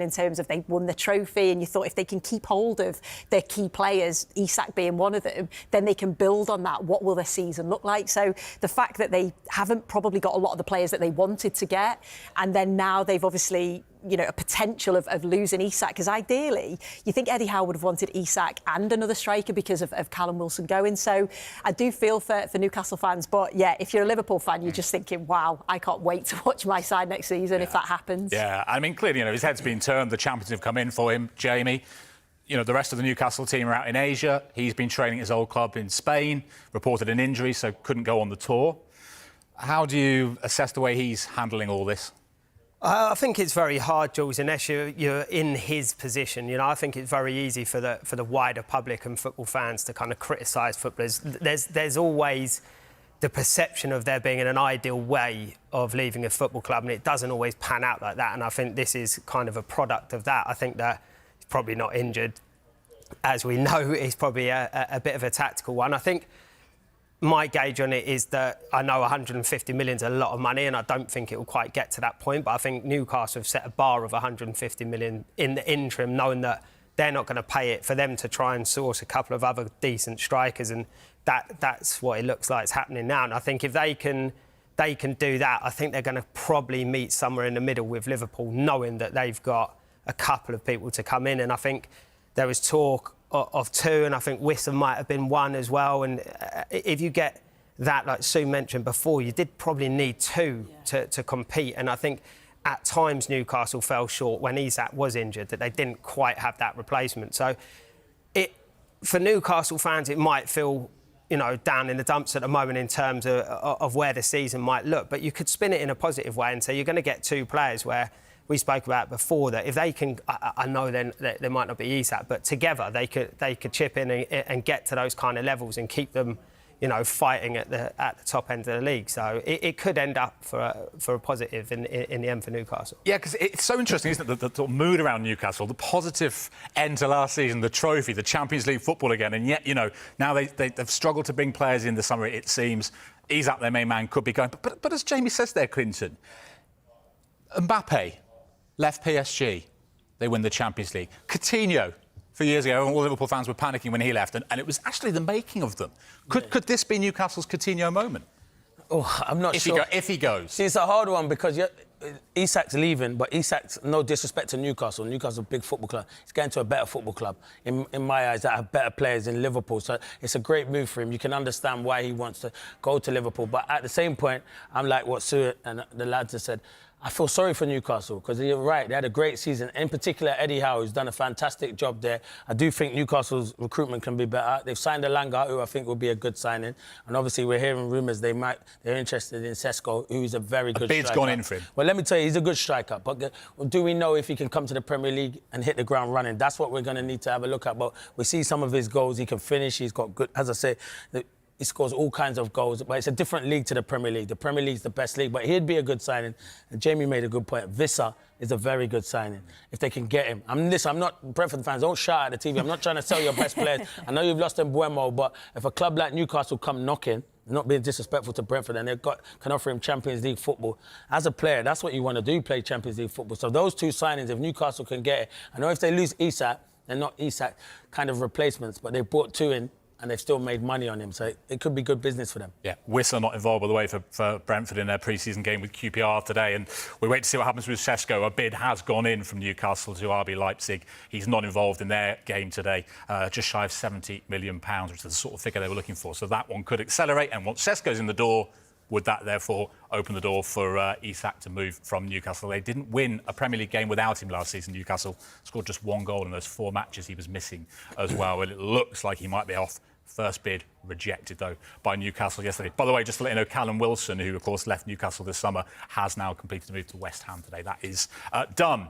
in terms of they won the trophy, and you thought if they can keep hold of their key players, Isak being one of them, then they can build on that. What will their season look like? So the fact that they haven't probably got a lot of the players that they wanted to get, and then now they've obviously, you know, a potential of losing Isak, because ideally you think Eddie Howe would have wanted Isak and another striker because of Callum Wilson going. So I do feel for Newcastle fans, but yeah, if you're a Liverpool fan, you're just thinking, wow, I can't wait to watch my side next season if that happens. Yeah, I mean, clearly, you know, his head's been turned. The champions have come in for him, Jamie. You know, the rest of the Newcastle team are out in Asia. He's been training his old club in Spain, reported an injury, so couldn't go on the tour. How do you assess the way he's handling all this? I think it's very hard, Jules, unless you're in his position. You know, I think it's very easy for the wider public and football fans to kind of criticise footballers. There's always the perception of there being an ideal way of leaving a football club, and it doesn't always pan out like that. And I think this is kind of a product of that. I think that he's probably not injured. As we know, it's probably a bit of a tactical one. I think my gauge on it is that I know 150 million is a lot of money, and I don't think it will quite get to that point. But I think Newcastle have set a bar of 150 million in the interim, knowing that they're not going to pay it, for them to try and source a couple of other decent strikers, and that's what it looks like is happening now. And I think if they can do that, I think they're going to probably meet somewhere in the middle with Liverpool, knowing that they've got a couple of people to come in. And I think there was talk of two, and I think Wissam might have been one as well. And if you get that, like Sue mentioned before, you did probably need two to compete. And I think at times Newcastle fell short when Isak was injured, that they didn't quite have that replacement. So for Newcastle fans, it might feel, you know, down in the dumps at the moment in terms of where the season might look. But you could spin it in a positive way and say you're going to get two players where we spoke about before, that if they can, I know then there might not be Isak, but together they could chip in and get to those kind of levels and keep them, you know, fighting at the top end of the league. So it could end up for a positive in the end for Newcastle. Yeah, because it's so interesting, isn't it, the mood around Newcastle, the positive end to last season, the trophy, the Champions League football again, and yet, you know, now they've struggled to bring players in the summer, it seems. Isak, their main man, could be going. But as Jamie says there, Clinton, Mbappe left PSG, they win the Champions League. Coutinho, 3 years ago, all Liverpool fans were panicking when he left, and it was actually the making of them. Could this be Newcastle's Coutinho moment? Oh, I'm not sure. If he goes. See, it's a hard one because Isak's leaving, but Isak's, no disrespect to Newcastle. Newcastle's a big football club. He's going to a better football club, in my eyes, that have better players in Liverpool. So it's a great move for him. You can understand why he wants to go to Liverpool. But at the same point, I'm like what Sue and the lads have said. I feel sorry for Newcastle because you're right, they had a great season. In particular, Eddie Howe, who's done a fantastic job there. I do think Newcastle's recruitment can be better. They've signed Elanga, who I think will be a good signing. And obviously, we're hearing rumours they're interested in Sesko, who's a very good striker. A bid's gone in for him. Well, let me tell you, he's a good striker. But do we know if he can come to the Premier League and hit the ground running? That's what we're going to need to have a look at. But we see some of his goals. He can finish. He's got good, as I say, he scores all kinds of goals, but it's a different league to the Premier League. The Premier League's the best league, but he'd be a good signing. And Jamie made a good point. Vissa is a very good signing, if they can get him. I'm not, Brentford fans, don't shout at the TV. I'm not trying to sell your best players. I know you've lost Mbuemo, but if a club like Newcastle come knocking, not being disrespectful to Brentford, and can offer him Champions League football, as a player, that's what you want to do, play Champions League football. So those two signings, if Newcastle can get it, I know if they lose Isak, they're not Isak kind of replacements, but they brought two in, and they've still made money on him, so it could be good business for them. Yeah, Wissam not involved, by the way, for Brentford in their pre-season game with QPR today, and we wait to see what happens with Sesko. A bid has gone in from Newcastle to RB Leipzig. He's not involved in their game today, just shy of £70 million, which is the sort of figure they were looking for. So that one could accelerate, and once Sesko's in the door, would that therefore open the door for Isak to move from Newcastle? They didn't win a Premier League game without him last season. Newcastle scored just one goal in those 4 matches he was missing as well. And it looks like he might be off. First bid rejected, though, by Newcastle yesterday. By the way, just to let you know, Callum Wilson, who, of course, left Newcastle this summer, has now completed a move to West Ham today. That is done.